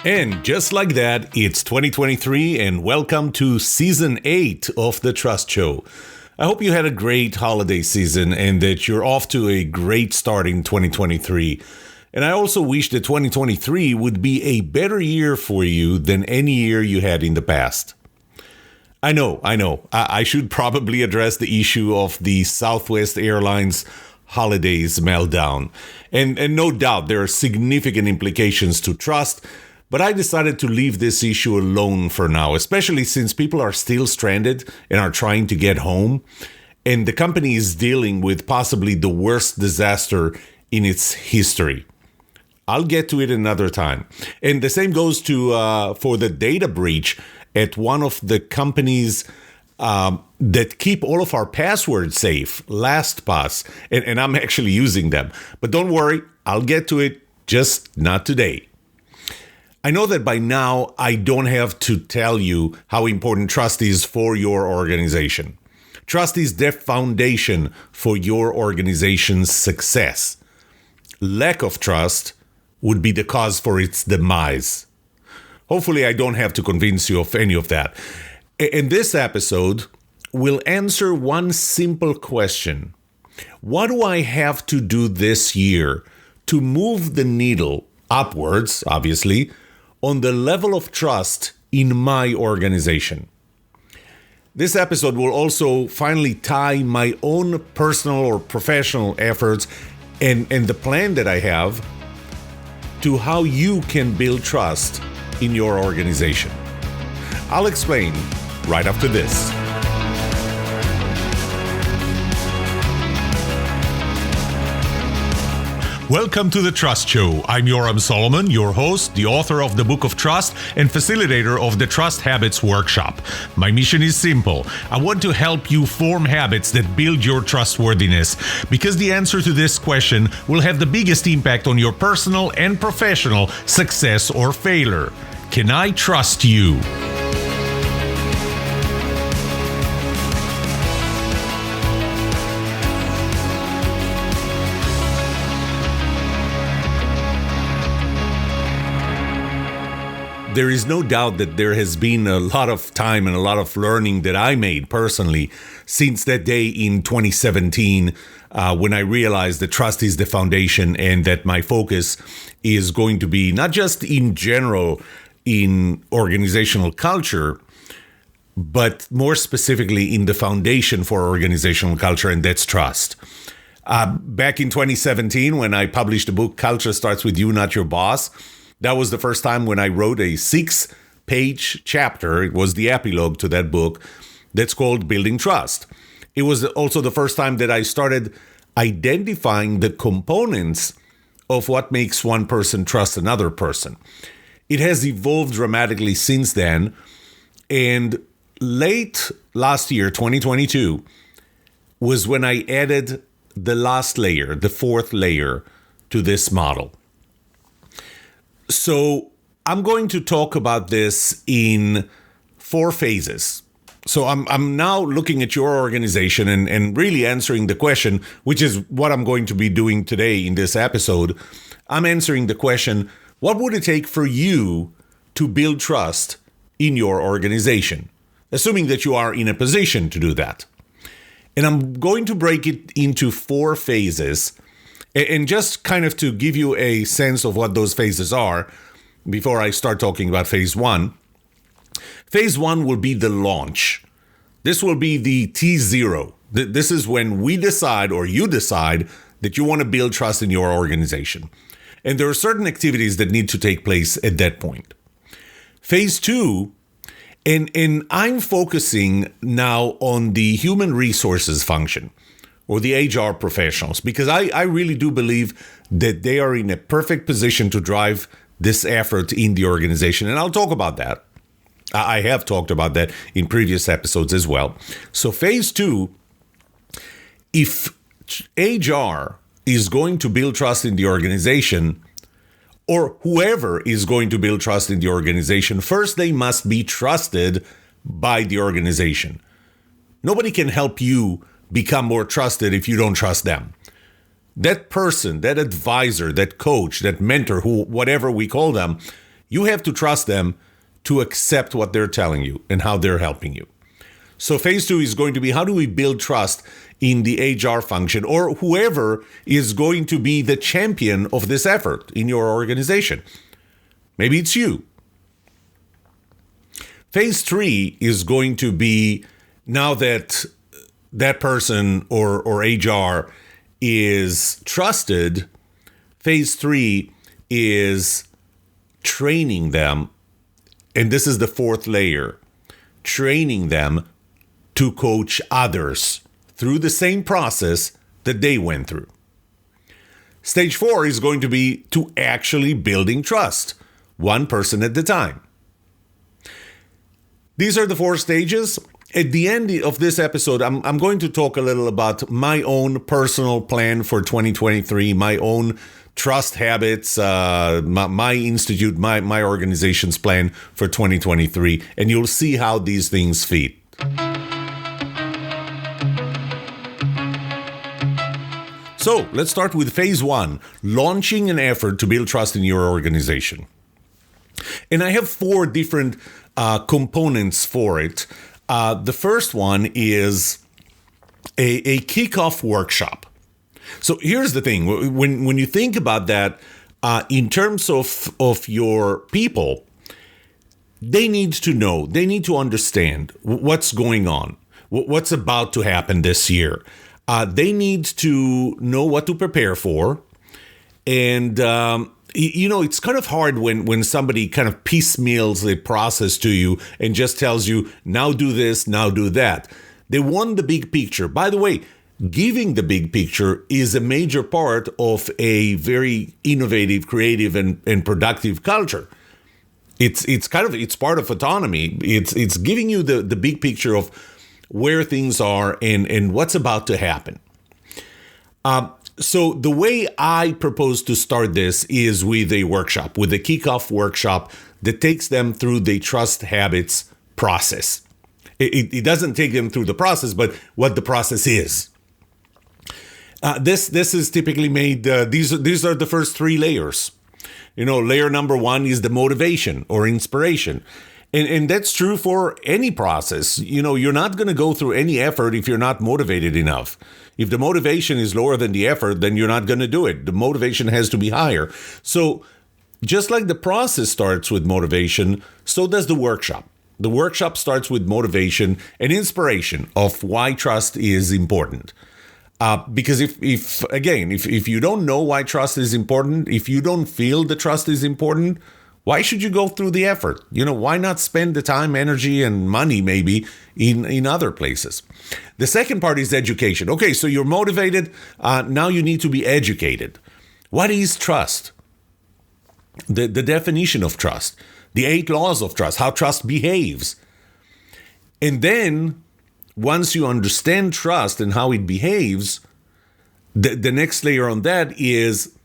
And just like that, it's 2023 and welcome to Season 8 of The Trust Show. I hope you had a great holiday season and that you're off to a great start in 2023. And I also wish that 2023 would be a better year for you than any year you had in the past. I know. I should probably address the issue of the Southwest Airlines holidays meltdown. And no doubt there are significant implications to trust, but I decided to leave this issue alone for now, especially since people are still stranded and are trying to get home, and the company is dealing with possibly the worst disaster in its history. I'll get to it another time. And the same goes to for the data breach at one of the companies that keep all of our passwords safe, LastPass, and I'm actually using them. But don't worry, I'll get to it, just not today. I know that by now I don't have to tell you how important trust is for your organization. Trust is the foundation for your organization's success. Lack of trust would be the cause for its demise. Hopefully I don't have to convince you of any of that. In this episode, we'll answer one simple question. What do I have to do this year to move the needle upwards, obviously, on the level of trust in my organization? This episode will also finally tie my own personal or professional efforts and the plan that I have to how you can build trust in your organization. I'll explain right after this. Welcome to The Trust Show. I'm Yoram Solomon, your host, the author of the Book of Trust, and facilitator of the Trust Habits Workshop. My mission is simple. I want to help you form habits that build your trustworthiness, because the answer to this question will have the biggest impact on your personal and professional success or failure. Can I trust you? There is no doubt that there has been a lot of time and a lot of learning that I made personally since that day in 2017 when I realized that trust is the foundation and that my focus is going to be not just in general in organizational culture, but more specifically in the foundation for organizational culture, and that's trust. Back in 2017, when I published the book, Culture Starts With You, Not Your Boss, that was the first time when I wrote a 6-page chapter. It was the epilogue to that book that's called Building Trust. It was also the first time that I started identifying the components of what makes one person trust another person. It has evolved dramatically since then. And late last year, 2022, was when I added the last layer, the fourth layer to this model. So I'm going to talk about this in 4 phases. So I'm now looking at your organization and really answering the question, which is what I'm going to be doing today in this episode. I'm answering the question, what would it take for you to build trust in your organization? Assuming that you are in a position to do that. And I'm going to break it into 4 phases. And just kind of to give you a sense of what those phases are, before I start talking about phase 1, phase 1 will be the launch. This will be the T0. This is when we decide, or you decide, that you want to build trust in your organization. And there are certain activities that need to take place at that point. Phase 2, and I'm focusing now on the human resources function, or the HR professionals, because I really do believe that they are in a perfect position to drive this effort in the organization. And I'll talk about that. I have talked about that in previous episodes as well. So phase 2, if HR is going to build trust in the organization, or whoever is going to build trust in the organization, first they must be trusted by the organization. Nobody can help you become more trusted if you don't trust them. That person, that advisor, that coach, that mentor, whatever we call them, You have to trust them to accept what they're telling you and how they're helping you. So phase 2 is going to be, how do we build trust in the HR function or whoever is going to be the champion of this effort in your organization? Maybe it's you. Phase 3 is going to be, now that that person or HR is trusted, phase 3 is training them. And this is the fourth layer, training them to coach others through the same process that they went through. Stage 4 is going to be to actually building trust, one person at a time. These are the 4 stages. At the end of this episode, I'm going to talk a little about my own personal plan for 2023, my own trust habits, my institute, my organization's plan for 2023, and you'll see how these things fit. So let's start with phase 1, launching an effort to build trust in your organization. And I have 4 different components for it. The first one is a kickoff workshop. So here's the thing. When you think about that, in terms of your people, they need to know, they need to understand what's going on, what's about to happen this year. They need to know what to prepare for. And, it's kind of hard when somebody kind of piecemeals the process to you and just tells you, now do this, now do that. They want the big picture. By the way, giving the big picture is a major part of a very innovative, creative, and productive culture. It's part of autonomy. It's giving you the big picture of where things are and what's about to happen. So the way I propose to start this is with a workshop, with a kickoff workshop that takes them through the trust habits process. It doesn't take them through the process, but what the process is. This is typically made, these are the first 3 layers. Layer number 1 is the motivation or inspiration. And that's true for any process. You're not going to go through any effort if you're not motivated enough. If the motivation is lower than the effort, then you're not going to do it. The motivation has to be higher. So just like the process starts with motivation, so does the workshop. The workshop starts with motivation and inspiration of why trust is important. Because if you don't know why trust is important, if you don't feel the trust is important, why should you go through the effort? Why not spend the time, energy, and money maybe in other places? The second part is education. Okay, so you're motivated. Now you need to be educated. What is trust? The definition of trust, the 8 laws of trust, how trust behaves. And then once you understand trust and how it behaves, the next layer on that is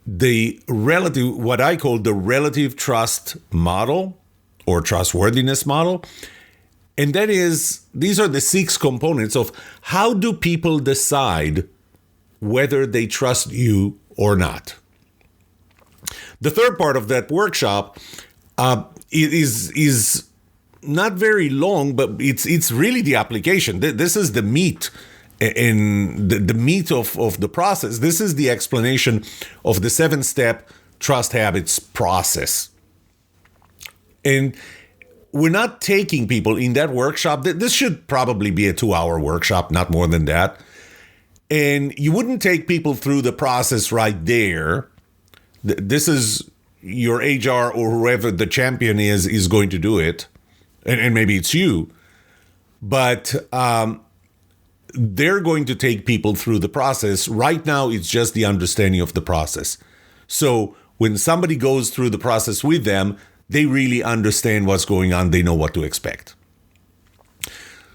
what I call the relative trust model or trustworthiness model. And that is, these are the 6 components of how do people decide whether they trust you or not. The third part of that workshop is not very long, but it's really the application. This is the meat and the meat of the process. This is the explanation of the 7-step trust habits process. And we're not taking people in that workshop. This should probably be a 2-hour workshop, not more than that. And you wouldn't take people through the process right there. This is your HR or whoever the champion is going to do it. And maybe it's you. But they're going to take people through the process. Right now, it's just the understanding of the process. So when somebody goes through the process with them, they really understand what's going on. They know what to expect.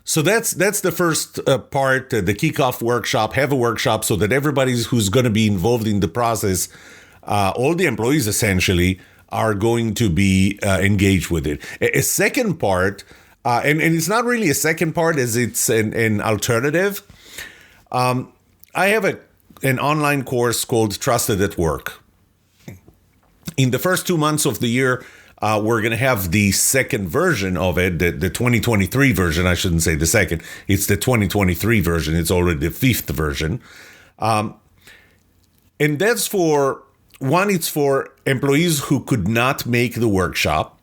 So that's the first part, the kickoff workshop. Have a workshop so that everybody who's going to be involved in the process, all the employees essentially, are going to be engaged with it. A second part, and it's not really a second part as it's an alternative. I have an online course called Trusted at Work. In the first 2 months of the year, we're going to have the second version of it, the 2023 version. I shouldn't say the second. It's the 2023 version. It's already the fifth version. And that's for, one, it's for employees who could not make the workshop.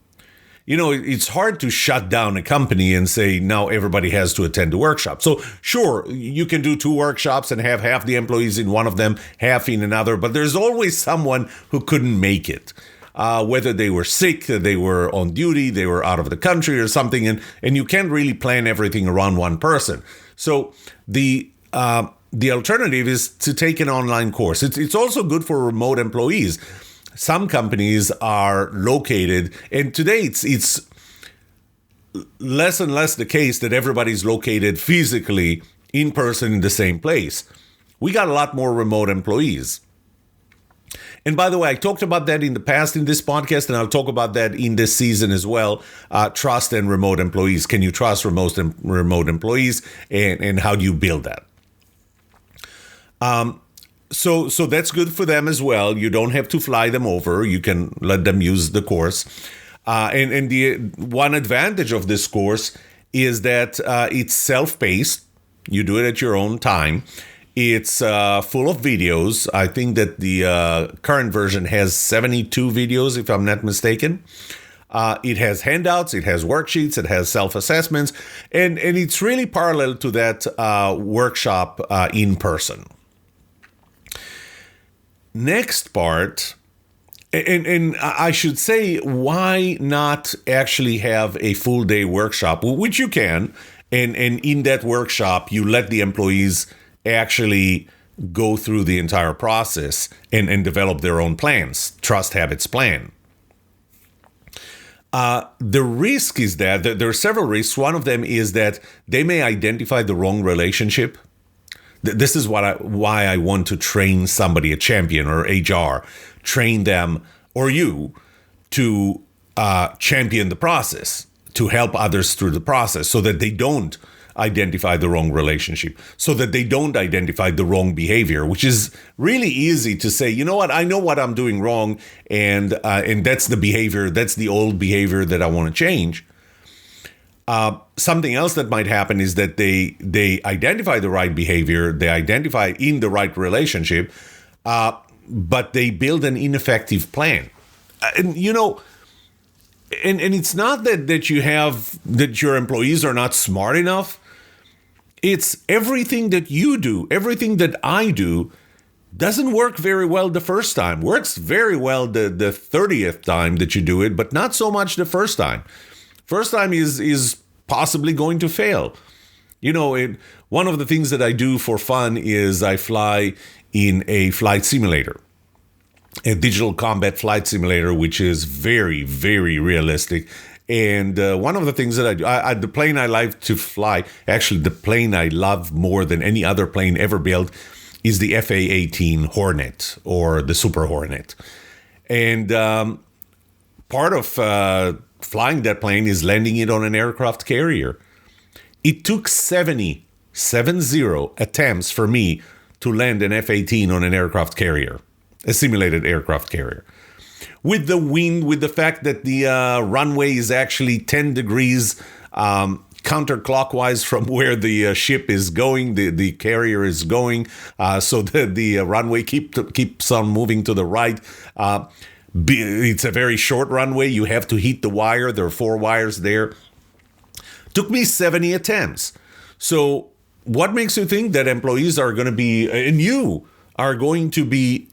You know, it's hard to shut down a company and say, now everybody has to attend the workshop. So sure, you can do 2 workshops and have half the employees in one of them, half in another, but there's always someone who couldn't make it. Whether they were sick, they were on duty, they were out of the country or something, and you can't really plan everything around one person. So the alternative is to take an online course. It's also good for remote employees. Some companies are located, and today it's less and less the case that everybody's located physically in person in the same place. We got a lot more remote employees. And by the way, I talked about that in the past in this podcast, and I'll talk about that in this season as well. Trust and remote employees. Can you trust remote employees, and how do you build that? So that's good for them as well. You don't have to fly them over. You can let them use the course. And the one advantage of this course is that it's self-paced. You do it at your own time. It's full of videos. I think that the current version has 72 videos, if I'm not mistaken. It has handouts, it has worksheets, it has self-assessments, and it's really parallel to that workshop in person. Next part, and I should say, why not actually have a full day workshop, which you can, and in that workshop, you let the employees actually go through the entire process and develop their own plans, trust habits plan. The risk is that there are several risks. One of them is that they may identify the wrong relationship. This is why I want to train somebody, a champion or HR, train them or you to champion the process, to help others through the process so that they don't identify the wrong relationship, so that they don't identify the wrong behavior, which is really easy to say, you know what, I know what I'm doing wrong, and that's the behavior, that's the old behavior that I want to change. Something else that might happen is that they identify the right behavior, they identify in the right relationship, but they build an ineffective plan. And you know, and it's not that your employees are not smart enough. It's everything that you do, everything that I do doesn't work very well the first time. Works very well the 30th time that you do it, but not so much the first time. First time is possibly going to fail. You know, one of the things that I do for fun is I fly in a flight simulator, a digital combat flight simulator, which is very, very realistic. And one of the things that I do, the plane I like to fly, actually the plane I love more than any other plane ever built, is the S8E1 Hornet, or the Super Hornet. And part of flying that plane is landing it on an aircraft carrier. It took 70 attempts for me to land an F-18 on an aircraft carrier, a simulated aircraft carrier. With the wind, with the fact that the runway is actually 10 degrees counterclockwise from where the ship is going, the carrier is going, so the runway keeps on moving to the right. It's a very short runway. You have to heat the wire. There are 4 wires there. Took me 70 attempts. So what makes you think that employees are going to be, and you are going to be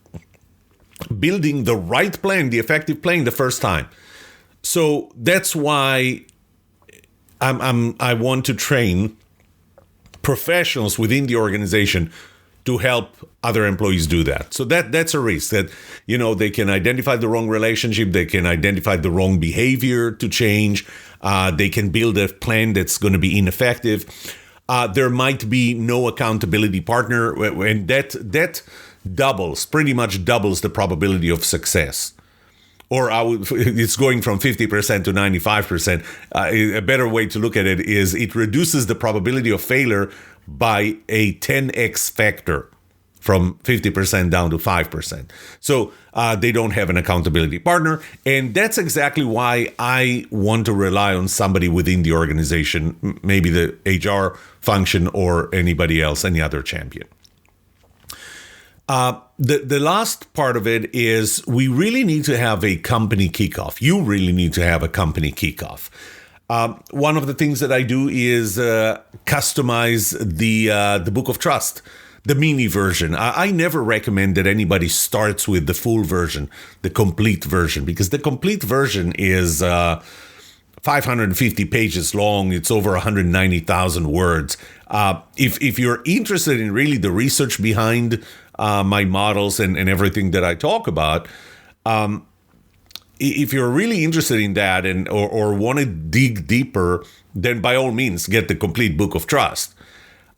building the right plan, the effective plan the first time? So that's why I want to train professionals within the organization to help other employees do that. So that's a risk that, you know, they can identify the wrong relationship, they can identify the wrong behavior to change, they can build a plan that's going to be ineffective. There might be no accountability partner, and that pretty much doubles the probability of success. Or it's going from 50% to 95%. A better way to look at it is it reduces the probability of failure by a 10x factor. from 50% down to 5%. So they don't have an accountability partner. And that's exactly why I want to rely on somebody within the organization, maybe the HR function or anybody else, any other champion. The last part of it is we really need to have a company kickoff. You really need to have a company kickoff. One of the things that I do is customize the Book of Trust, the mini version. I never recommend that anybody starts with the full version, the complete version, because the complete version is 550 pages long. It's over 190,000 words. If you're interested in really the research behind my models and everything that I talk about, if you're really interested in that or want to dig deeper, then by all means, get the complete Book of Trust.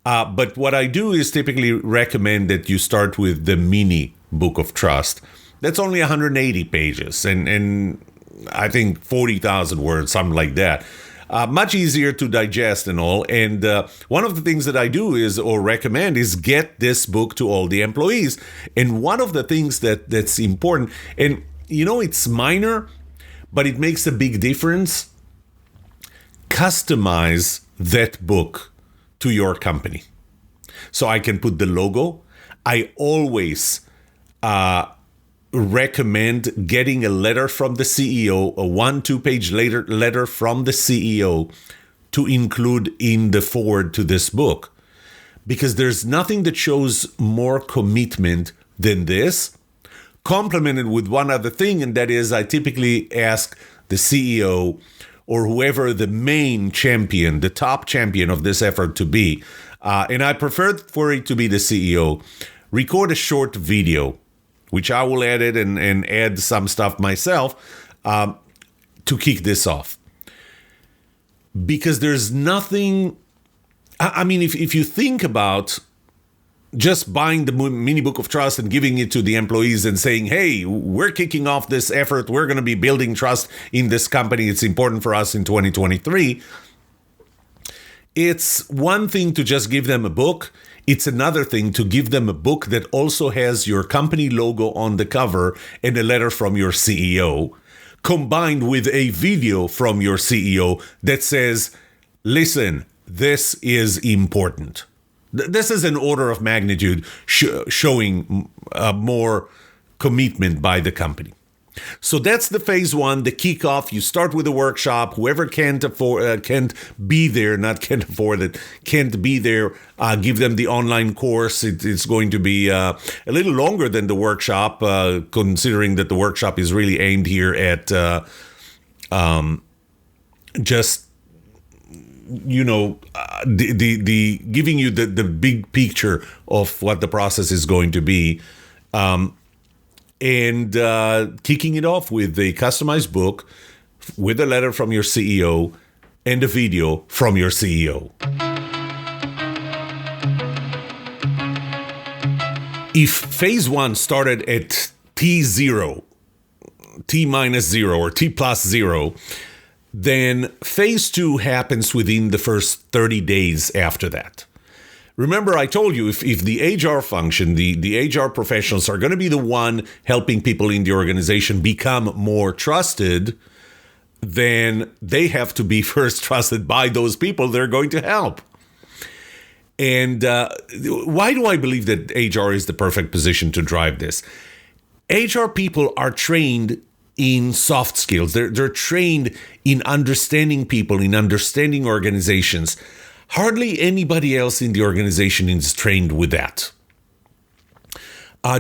But what I do is typically recommend that you start with the mini Book of Trust. That's only 180 pages and I think 40,000 words, something like that. Much easier to digest and all. And one of the things that I do is, or recommend, is get this book to all the employees. And one of the things that's important, and it's minor, but it makes a big difference. Customize that book to your company. So I can put the logo. I always recommend getting a letter from the CEO, a 1-2 page letter from the CEO to include in the forward to this book. Because there's nothing that shows more commitment than this, complemented with one other thing, and that is I typically ask the CEO or whoever the main champion, the top champion of this effort to be, and I prefer for it to be the CEO, record a short video, which I will edit and add some stuff myself to kick this off. Because there's nothing, if you think about just buying the mini Book of Trust and giving it to the employees and saying, hey, we're kicking off this effort. We're going to be building trust in this company. It's important for us in 2023. It's one thing to just give them a book. It's another thing to give them a book that also has your company logo on the cover and a letter from your CEO, combined with a video from your CEO that says, listen, this is important. This is an order of magnitude showing more commitment by the company. So that's the phase one, the kickoff. You start with a workshop. Whoever can't be there, give them the online course. It's going to be a little longer than the workshop, considering that the workshop is really aimed here at just the giving you the big picture of what the process is going to be, and kicking it off with a customized book, with a letter from your CEO and a video from your CEO. If phase one started at T0, T-0 or T+0, then phase two happens within the first 30 days after that. Remember, I told you if the HR function, the HR professionals are going to be the one helping people in the organization become more trusted, then they have to be first trusted by those people they're going to help. And why do I believe that HR is the perfect position to drive this? HR people are trained in soft skills. They're trained in understanding people, in understanding organizations. Hardly anybody else in the organization is trained with that.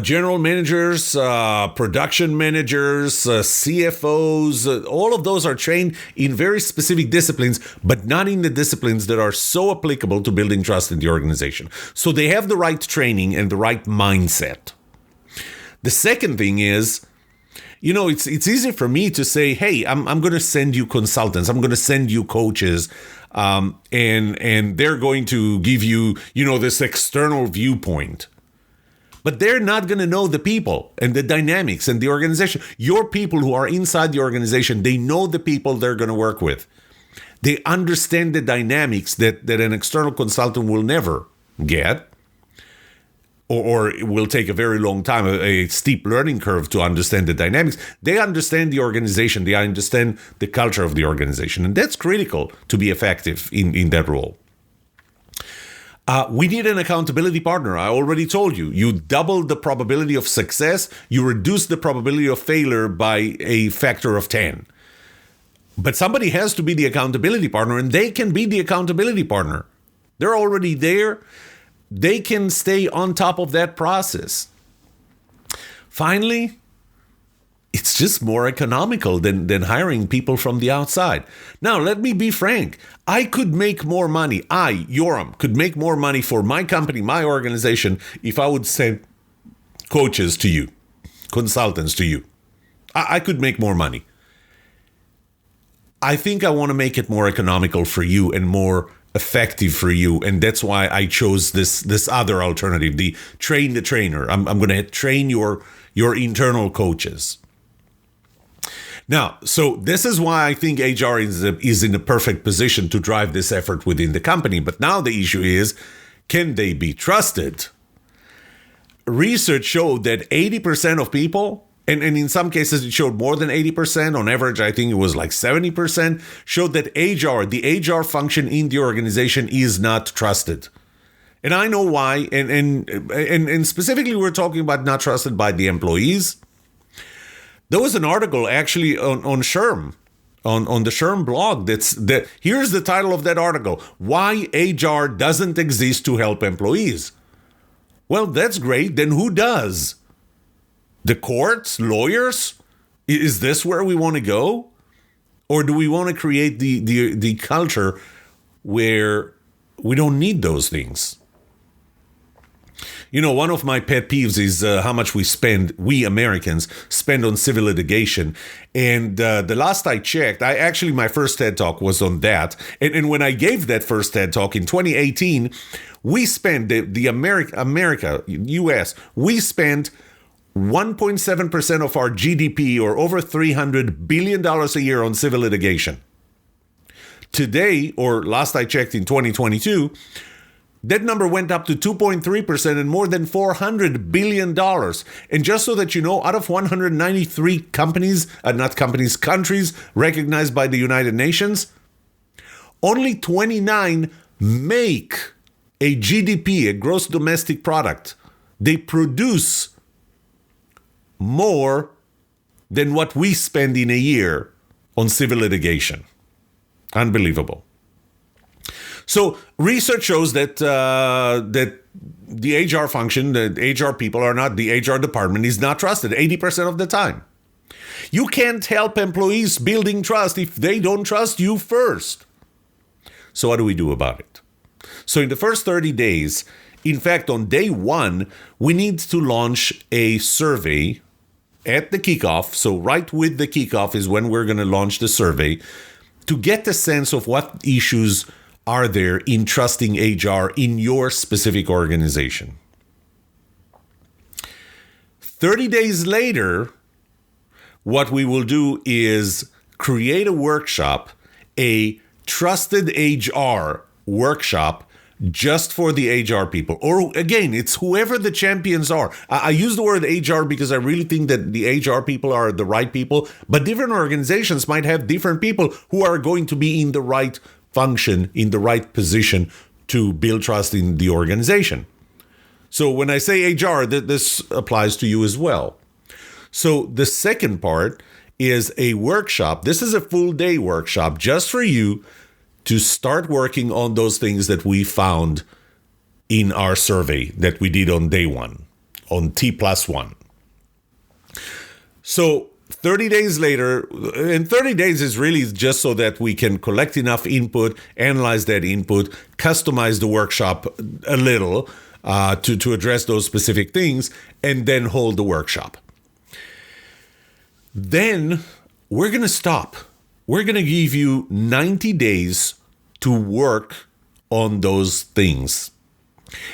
General managers, production managers, CFOs, all of those are trained in very specific disciplines, but not in the disciplines that are so applicable to building trust in the organization. So they have the right training and the right mindset. The second thing is, it's easy for me to say, hey, I'm going to send you consultants. I'm going to send you coaches, and they're going to give you, this external viewpoint. But they're not going to know the people and the dynamics and the organization. Your people who are inside the organization, they know the people they're going to work with. They understand the dynamics that an external consultant will never get. or it will take a very long time, a steep learning curve to understand the dynamics. They understand the organization. They understand the culture of the organization. And that's critical to be effective in that role. We need an accountability partner. I already told you. You double the probability of success. You reduce the probability of failure by a factor of 10. But somebody has to be the accountability partner, and they can be the accountability partner. They're already there. They can stay on top of that process. Finally, it's just more economical than hiring people from the outside. Now, let me be frank. I could make more money. I, Yoram, could make more money for my company, my organization, if I would send coaches to you, consultants to you. I could make more money. I think I want to make it more economical for you and more effective for you. And that's why I chose this other alternative, the train the trainer. I'm going to train your internal coaches. Now, so this is why I think HR is in a perfect position to drive this effort within the company. But now the issue is, can they be trusted? Research showed that 80% of people, and in some cases it showed more than 80%, on average I think it was like 70%, showed that the HR function in the organization is not trusted. And I know why, and specifically we're talking about not trusted by the employees. There was an article actually on SHRM, on the SHRM blog. Here's the title of that article: Why HR Doesn't Exist to Help Employees. Well, that's great. Then who does? The courts, lawyers? Is this where we want to go? Or do we want to create the culture where we don't need those things? You know, one of my pet peeves is how much we Americans spend on civil litigation. And the last I checked, my first TED Talk was on that. And when I gave that first TED Talk in 2018, we spent, America, US, we spent 1.7% of our GDP, or over $300 billion a year, on civil litigation. Today, or last I checked in 2022, that number went up to 2.3% and more than $400 billion. And just so that you know, out of 193 countries recognized by the United Nations, only 29 make a GDP, a gross domestic product. They produce more than what we spend in a year on civil litigation. Unbelievable. So research shows that the HR function, the HR people are not, the HR department is not trusted 80% of the time. You can't help employees building trust if they don't trust you first. So what do we do about it? So in the first 30 days, in fact, on day 1, we need to launch a survey at the kickoff. So right with the kickoff is when we're going to launch the survey, to get a sense of what issues are there in trusting HR in your specific organization. 30 days later, what we will do is create a workshop, a trusted HR workshop, just for the HR people. Or again, it's whoever the champions are. I use the word HR because I really think that the HR people are the right people, but different organizations might have different people who are going to be in the right function, in the right position to build trust in the organization. So when I say HR, this applies to you as well. So the second part is a workshop. This is a full day workshop just for you to start working on those things that we found in our survey that we did on day 1, on T+1. So 30 days later, and 30 days is really just so that we can collect enough input, analyze that input, customize the workshop a little to address those specific things, and then hold the workshop. Then we're going to stop. We're going to give you 90 days to work on those things.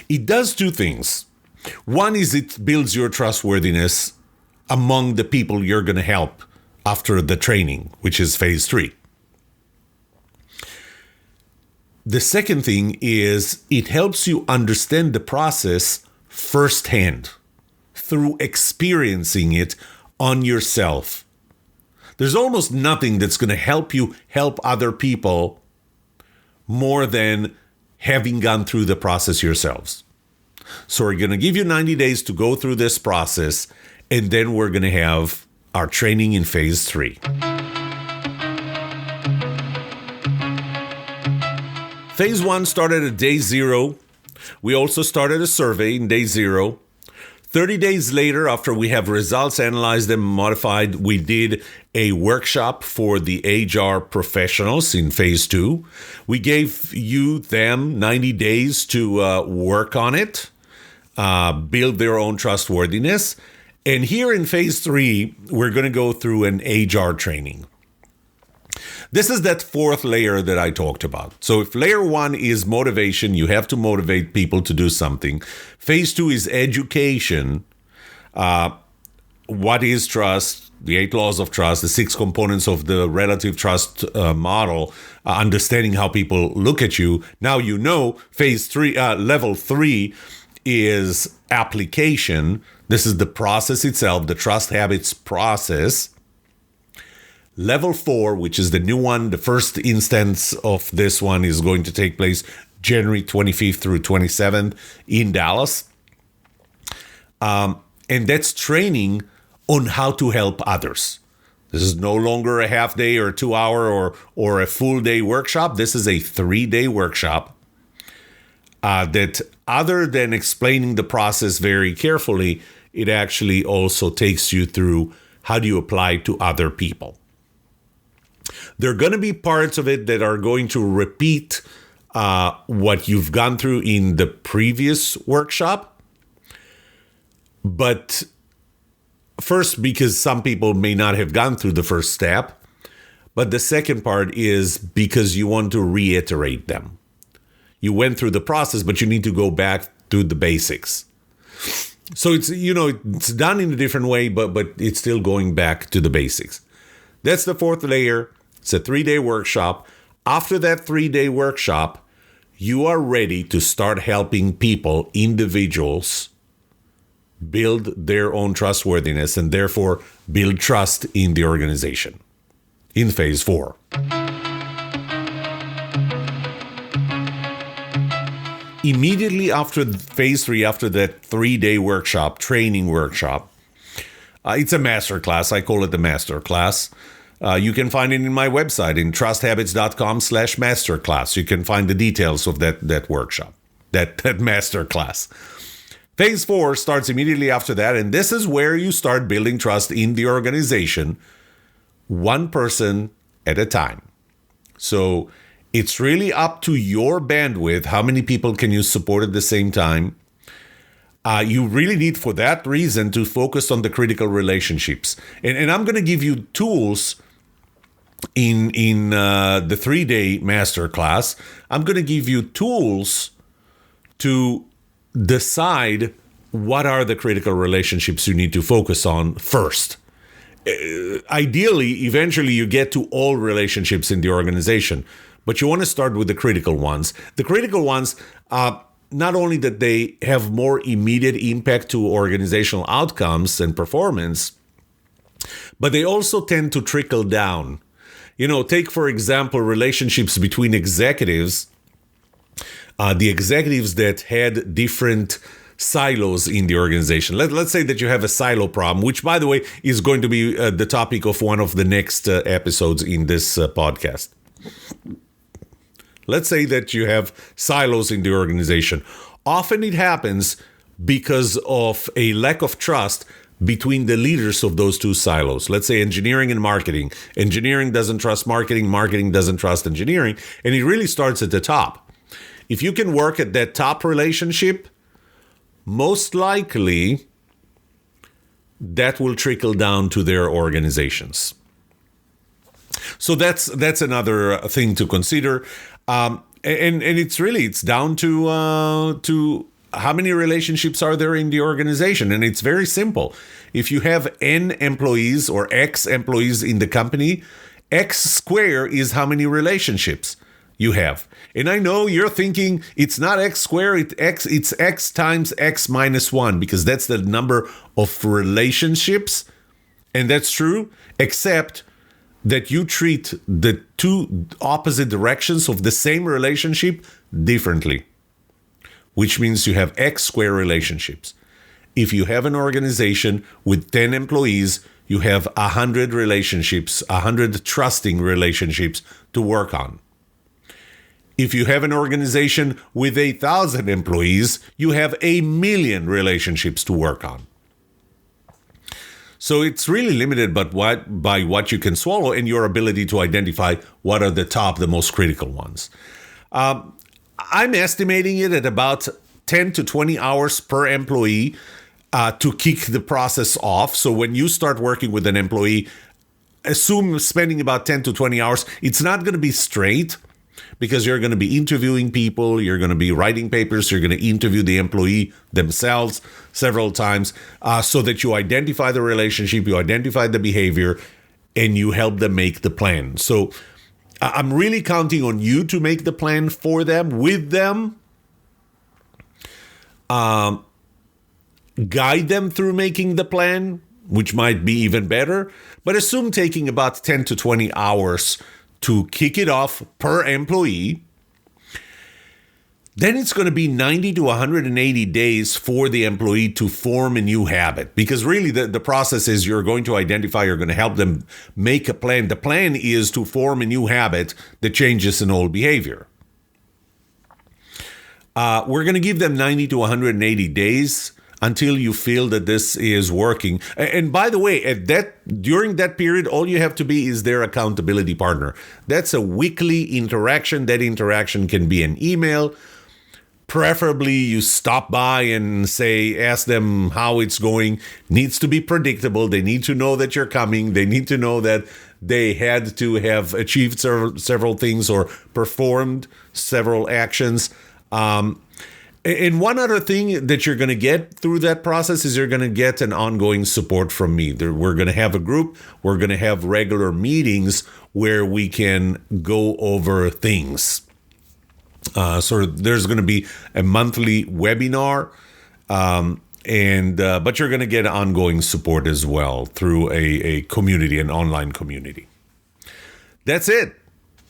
It does 2 things. One is it builds your trustworthiness among the people you're going to help after the training, which is phase 3. The second thing is it helps you understand the process firsthand through experiencing it on yourself. There's almost nothing that's going to help you help other people more than having gone through the process yourselves. So we're going to give you 90 days to go through this process, and then we're going to have our training in phase 3. Phase 1 started at day 0. We also started a survey in day 0. 30 days later, after we have results analyzed and modified, we did a workshop for the HR professionals in phase 2. We gave them 90 days to work on it, build their own trustworthiness. And here in phase 3, we're going to go through an HR training. This is that 4th layer that I talked about. So if layer 1 is motivation, you have to motivate people to do something. Phase 2 is education. What is trust? The 8 laws of trust, the 6 components of the relative trust model, understanding how people look at you. Now you know phase 3, level 3 is application. This is the process itself, the trust habits process. Level 4, which is the new one, the first instance of this one is going to take place January 25th through 27th in Dallas. And that's training on how to help others. This is no longer a half day or 2 hour or a full day workshop. This is a 3-day workshop that, other than explaining the process very carefully, it actually also takes you through how do you apply to other people. There are going to be parts of it that are going to repeat what you've gone through in the previous workshop. But first, because some people may not have gone through the first step. But the second part is because you want to reiterate them. You went through the process, but you need to go back to the basics. So it's done in a different way, but it's still going back to the basics. That's the 4th layer. It's a 3-day workshop. After that 3-day workshop, you are ready to start helping people, individuals, build their own trustworthiness and therefore build trust in the organization in phase 4. Immediately after phase 3, after that 3-day workshop, training workshop, it's a masterclass. I call it the masterclass. You can find it in my website in trusthabits.com/masterclass. You can find the details of that workshop, that masterclass. Phase 4 starts immediately after that, and this is where you start building trust in the organization, one person at a time. So it's really up to your bandwidth. How many people can you support at the same time? You really need, for that reason, to focus on the critical relationships. And I'm going to give you tools in the 3-day masterclass. I'm going to give you tools to decide what are the critical relationships you need to focus on first. Ideally, eventually you get to all relationships in the organization, but you want to start with the critical ones. The critical ones, not only that they have more immediate impact to organizational outcomes and performance, but they also tend to trickle down. Take, for example, relationships between executives. The executives that had different silos in the organization. Let's say that you have a silo problem, which, by the way, is going to be the topic of one of the next episodes in this podcast. Let's say that you have silos in the organization. Often it happens because of a lack of trust between the leaders of those two silos. Let's say engineering and marketing. Engineering doesn't trust marketing. Marketing doesn't trust engineering. And it really starts at the top. If you can work at that top relationship, most likely that will trickle down to their organizations. So that's another thing to consider. And it's down to how many relationships are there in the organization. And it's very simple. If you have N employees or X employees in the company, X square is how many relationships. you have. And I know you're thinking it's not x squared, it's x times x minus 1, because that's the number of relationships. And that's true, except that you treat the two opposite directions of the same relationship differently, which means you have x squared relationships. If you have an organization with 10 employees, you have 100 relationships, 100 trusting relationships to work on. If you have an organization with 1,000 employees, you have 1,000,000 relationships to work on. So it's really limited by what you can swallow and your ability to identify what are the most critical ones. I'm estimating it at about 10 to 20 hours per employee to kick the process off. So when you start working with an employee, assume spending about 10 to 20 hours. It's not going to be straight, because you're going to be interviewing people, you're going to be writing papers, you're going to interview the employee themselves several times, so that you identify the relationship, you identify the behavior, and you help them make the plan. So I'm really counting on you to make the plan for them, with them, guide them through making the plan, which might be even better, but assume taking about 10 to 20 hours to kick it off per employee. Then it's going to be 90 to 180 days for the employee to form a new habit. Because really the process is you're going to identify, you're going to help them make a plan. The plan is to form a new habit that changes an old behavior. We're going to give them 90 to 180 days until you feel that this is working. And by the way, during that period, all you have to be is their accountability partner. That's a weekly interaction. That interaction can be an email. Preferably you stop by and ask them how it's going. Needs to be predictable. They need to know that you're coming. They need to know that they had to have achieved several things or performed several actions. And one other thing that you're going to get through that process is you're going to get an ongoing support from me. We're going to have a group. We're going to have regular meetings where we can go over things. So there's going to be a monthly webinar, but you're going to get ongoing support as well through a community, an online community. That's it.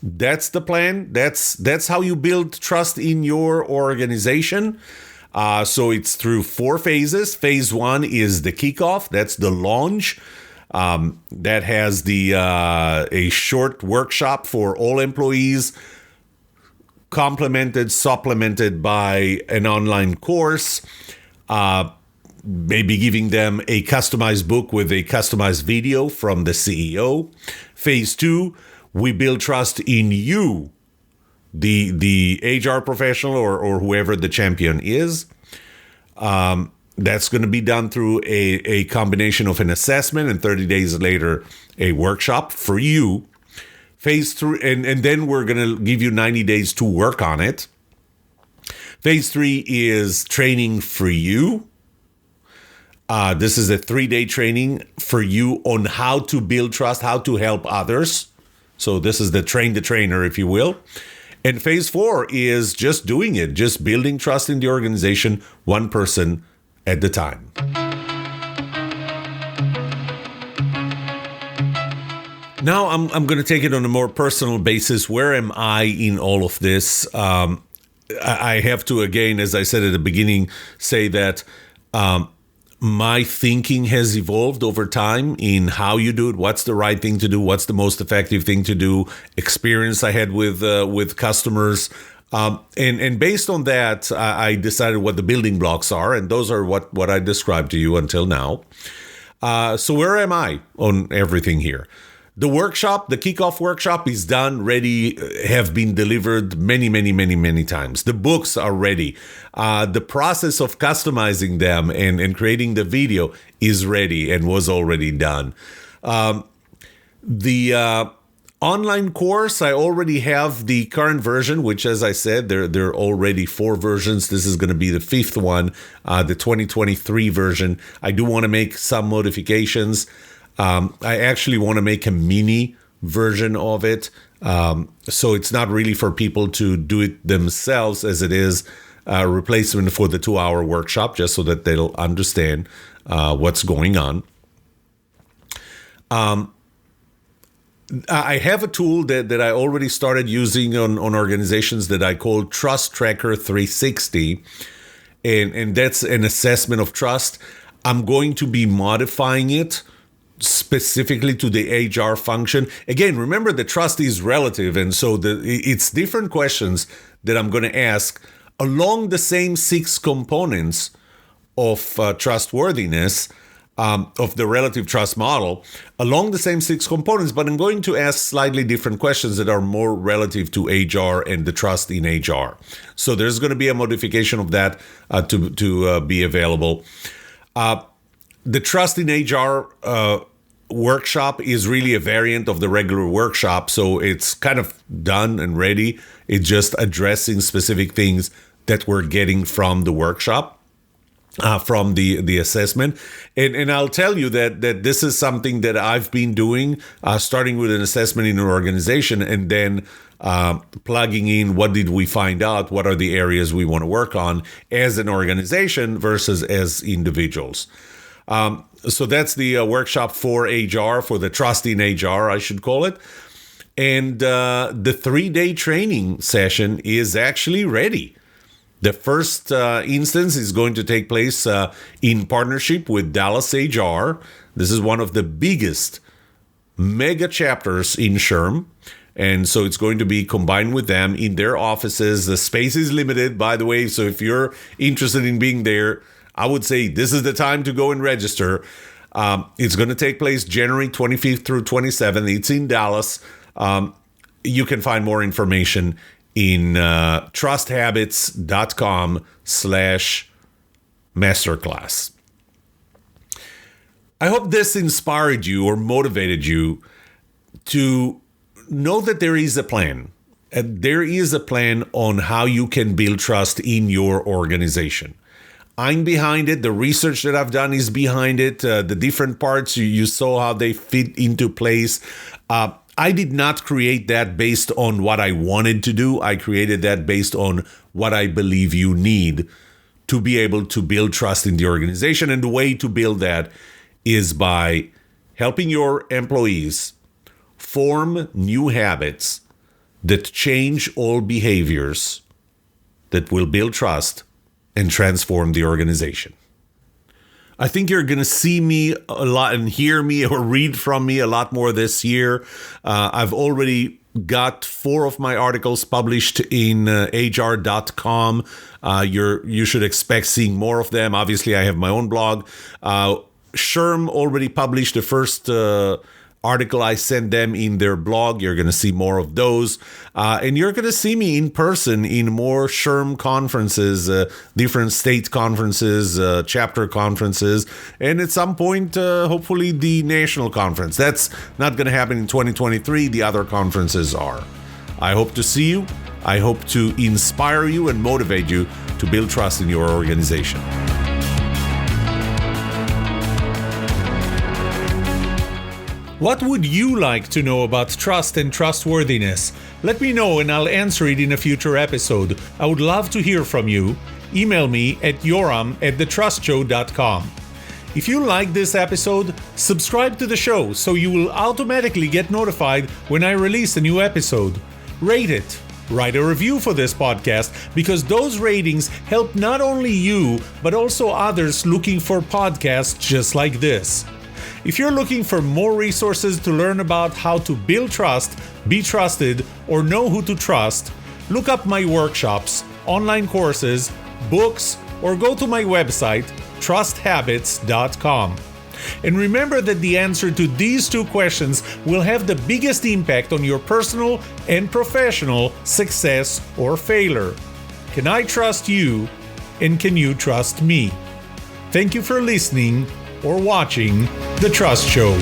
That's the plan. That's how you build trust in your organization. So it's through 4 phases. Phase 1 is the kickoff. That's the launch. That has a short workshop for all employees, supplemented by an online course, maybe giving them a customized book with a customized video from the CEO. Phase 2, we build trust in you, the HR professional or whoever the champion is. That's going to be done through a combination of an assessment and 30 days later, a workshop for you. Phase 3, and then we're going to give you 90 days to work on it. Phase 3 is training for you. This is a 3-day training for you on how to build trust, how to help others. So this is the train the trainer, if you will. And phase 4 is just doing it, just building trust in the organization, one person at a time. Now I'm going to take it on a more personal basis. Where am I in all of this? I have to, again, as I said at the beginning, say that my thinking has evolved over time in how you do it, what's the right thing to do, what's the most effective thing to do, experience I had with customers. And based on that, I decided what the building blocks are, and those are what I described to you until now. So where am I on everything here? The workshop, the kickoff workshop is done, ready, have been delivered many times. The books are ready. The process of customizing them and creating the video is ready and was already done. The online course, I already have the current version, which, as I said, there are already 4 versions. This is going to be the 5th one, the 2023 version. I do want to make some modifications. I actually want to make a mini version of it So it's not really for people to do it themselves as it is a replacement for the 2-hour workshop, just so that they'll understand what's going on. I have a tool that I already started using on organizations that I call Trust Tracker 360. And that's an assessment of trust. I'm going to be modifying it specifically to the HR function. Again, remember the trust is relative. And so it's different questions that I'm going to ask along the same 6 components of trustworthiness, of the relative trust model, along the same 6 components, but I'm going to ask slightly different questions that are more relative to HR and the trust in HR. So there's going to be a modification of that to be available. The trust in HR workshop is really a variant of the regular workshop, so it's kind of done and ready. It's just addressing specific things that we're getting from the workshop. From the assessment. And I'll tell you that this is something that I've been doing, starting with an assessment in an organization and then plugging in what did we find out, what are the areas we want to work on as an organization versus as individuals. So that's the workshop for HR, for the trust in HR, I should call it. And the 3-day training session is actually ready. The first instance is going to take place in partnership with Dallas HR. This is one of the biggest mega chapters in SHRM. And so it's going to be combined with them in their offices. The space is limited, by the way. So if you're interested in being there, I would say this is the time to go and register. It's going to take place January 25th through 27th. It's in Dallas. You can find more information in trusthabits.com/masterclass. I hope this inspired you or motivated you to know that there is a plan. There is a plan on how you can build trust in your organization. I'm behind it. The research that I've done is behind it. The different parts, you saw how they fit into place. I did not create that based on what I wanted to do. I created that based on what I believe you need to be able to build trust in the organization. And the way to build that is by helping your employees form new habits that change all behaviors that will build trust and transform the organization. I think you're going to see me a lot and hear me or read from me a lot more this year. I've already got 4 of my articles published in hr.com. You should expect seeing more of them. Obviously, I have my own blog. SHRM already published the first article I sent them in their blog. You're going to see more of those. And you're going to see me in person in more SHRM conferences, different state conferences, chapter conferences, and at some point, hopefully the national conference. That's not going to happen in 2023. The other conferences are. I hope to see you. I hope to inspire you and motivate you to build trust in your organization. What would you like to know about trust and trustworthiness? Let me know and I'll answer it in a future episode. I would love to hear from you. Email me at yoram@thetrustshow.com. If you like this episode, subscribe to the show so you will automatically get notified when I release a new episode. Rate it. Write a review for this podcast because those ratings help not only you, but also others looking for podcasts just like this. If you're looking for more resources to learn about how to build trust, be trusted, or know who to trust, look up my workshops, online courses, books, or go to my website, trusthabits.com. And remember that the answer to these 2 questions will have the biggest impact on your personal and professional success or failure. Can I trust you? And can you trust me? Thank you for listening or watching The Trust Show.